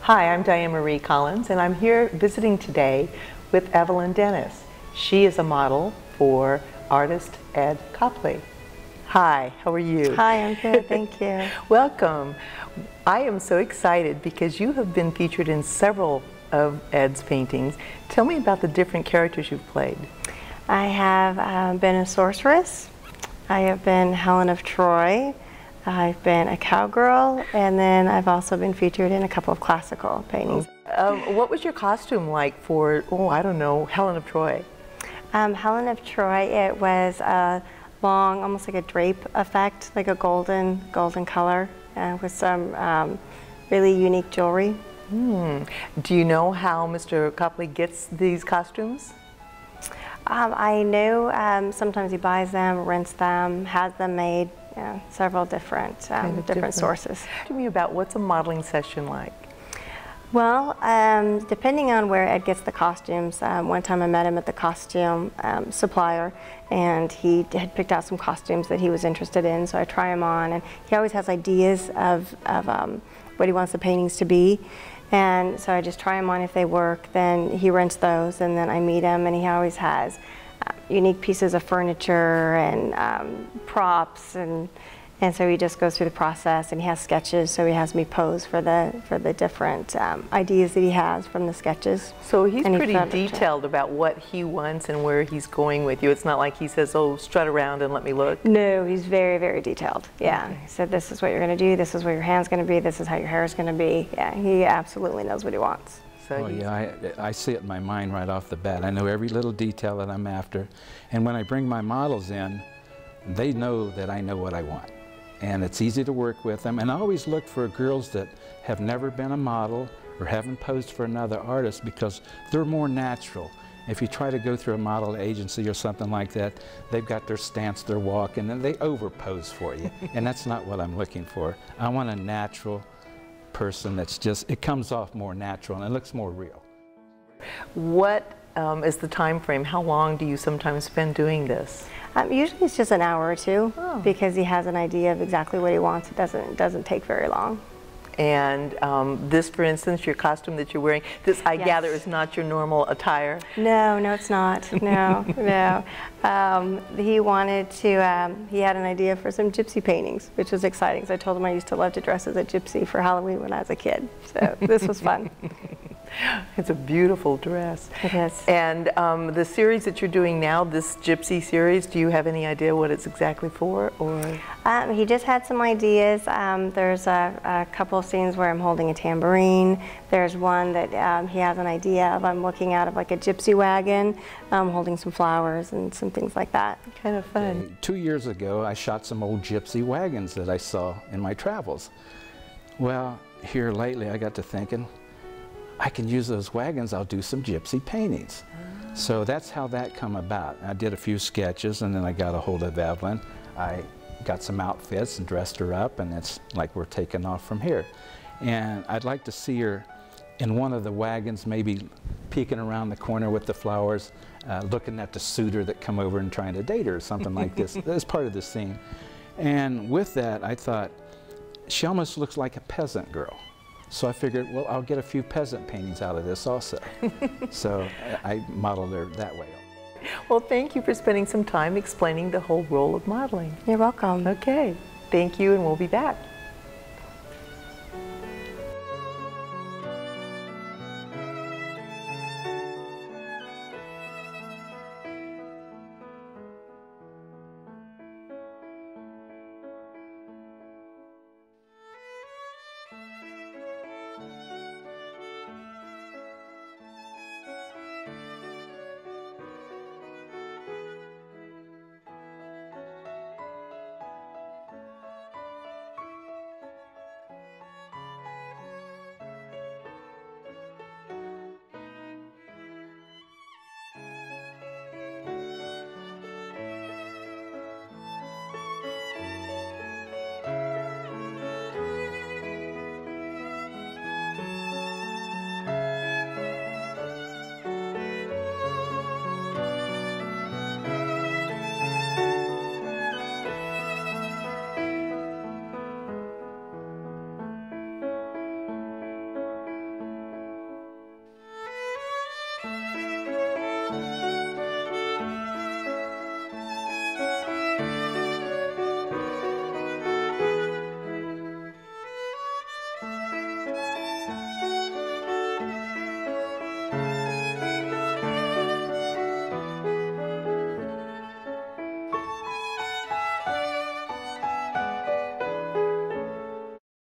Hi, I'm Diane Marie Collins, and I'm here visiting today with Evelyn Dennis. She is a model for artist Ed Copley. Hi, how are you? Hi, I'm good, thank you. Welcome. I am so excited because you have been featured in several of Ed's paintings. Tell me about the different characters you've played. I have been a sorceress. I have been Helen of Troy. I've been a cowgirl, and then I've also been featured in a couple of classical paintings. What was your costume like for, I don't know, Helen of Troy? Helen of Troy, it was a long, almost like a drape effect, like a golden color, with some really unique jewelry. Do you know how Mr. Copley gets these costumes? I know sometimes he buys them, rents them, has them made. Several different sources. Talk to me about what's a modeling session like. Well, depending on where Ed gets the costumes, one time I met him at the costume supplier, and he had picked out some costumes that he was interested in, so I try them on, and he always has ideas of what he wants the paintings to be, and so I just try them on. If they work, then he rents those, and then I meet him, and he always has unique pieces of furniture and props, and so he just goes through the process, and he has sketches, so he has me pose for the different ideas that he has from the sketches. So he's pretty detailed about what he wants and where he's going with you. It's not like he says, oh, strut around and let me look. No, he's very, very detailed. Yeah, okay. He said, this is what you're going to do, this is where your hand's going to be, this is how your hair is going to be. Yeah, he absolutely knows what he wants. Oh yeah, I see it in my mind right off the bat. I know every little detail that I'm after. And when I bring my models in, they know that I know what I want. And it's easy to work with them. And I always look for girls that have never been a model or haven't posed for another artist, because they're more natural. If you try to go through a model agency or something like that, they've got their stance, their walk, and then they overpose for you. And that's not what I'm looking for. I want a natural person that's just, it comes off more natural and it looks more real. What is the time frame? How long do you sometimes spend doing this? Usually it's just an hour or two, because he has an idea of exactly what he wants. It doesn't take very long. And this, for instance, your costume that you're wearing, this I gather is not your normal attire? No, it's not. No, no. He wanted to, he had an idea for some gypsy paintings, which was exciting. So I told him I used to love to dress as a gypsy for Halloween when I was a kid. So this was fun. It's a beautiful dress. It is. And the series that you're doing now, this gypsy series, do you have any idea what it's exactly for? Or he just had some ideas. There's a couple of scenes where I'm holding a tambourine. There's one that he has an idea of. I'm looking out of like a gypsy wagon, holding some flowers and some things like that. Kind of fun. 2 years ago, I shot some old gypsy wagons that I saw in my travels. Well, here lately, I got to thinking, I can use those wagons, I'll do some gypsy paintings. So that's how that come about. I did a few sketches, and then I got a hold of Evelyn. I got some outfits and dressed her up, and it's like we're taking off from here. And I'd like to see her in one of the wagons, maybe peeking around the corner with the flowers, looking at the suitor that come over and trying to date her or something like this. That's part of the scene. And with that, I thought, she almost looks like a peasant girl. So I figured, well, I'll get a few peasant paintings out of this also. So I modeled her that way. Well, thank you for spending some time explaining the whole role of modeling. You're welcome. Okay. Thank you, and we'll be back.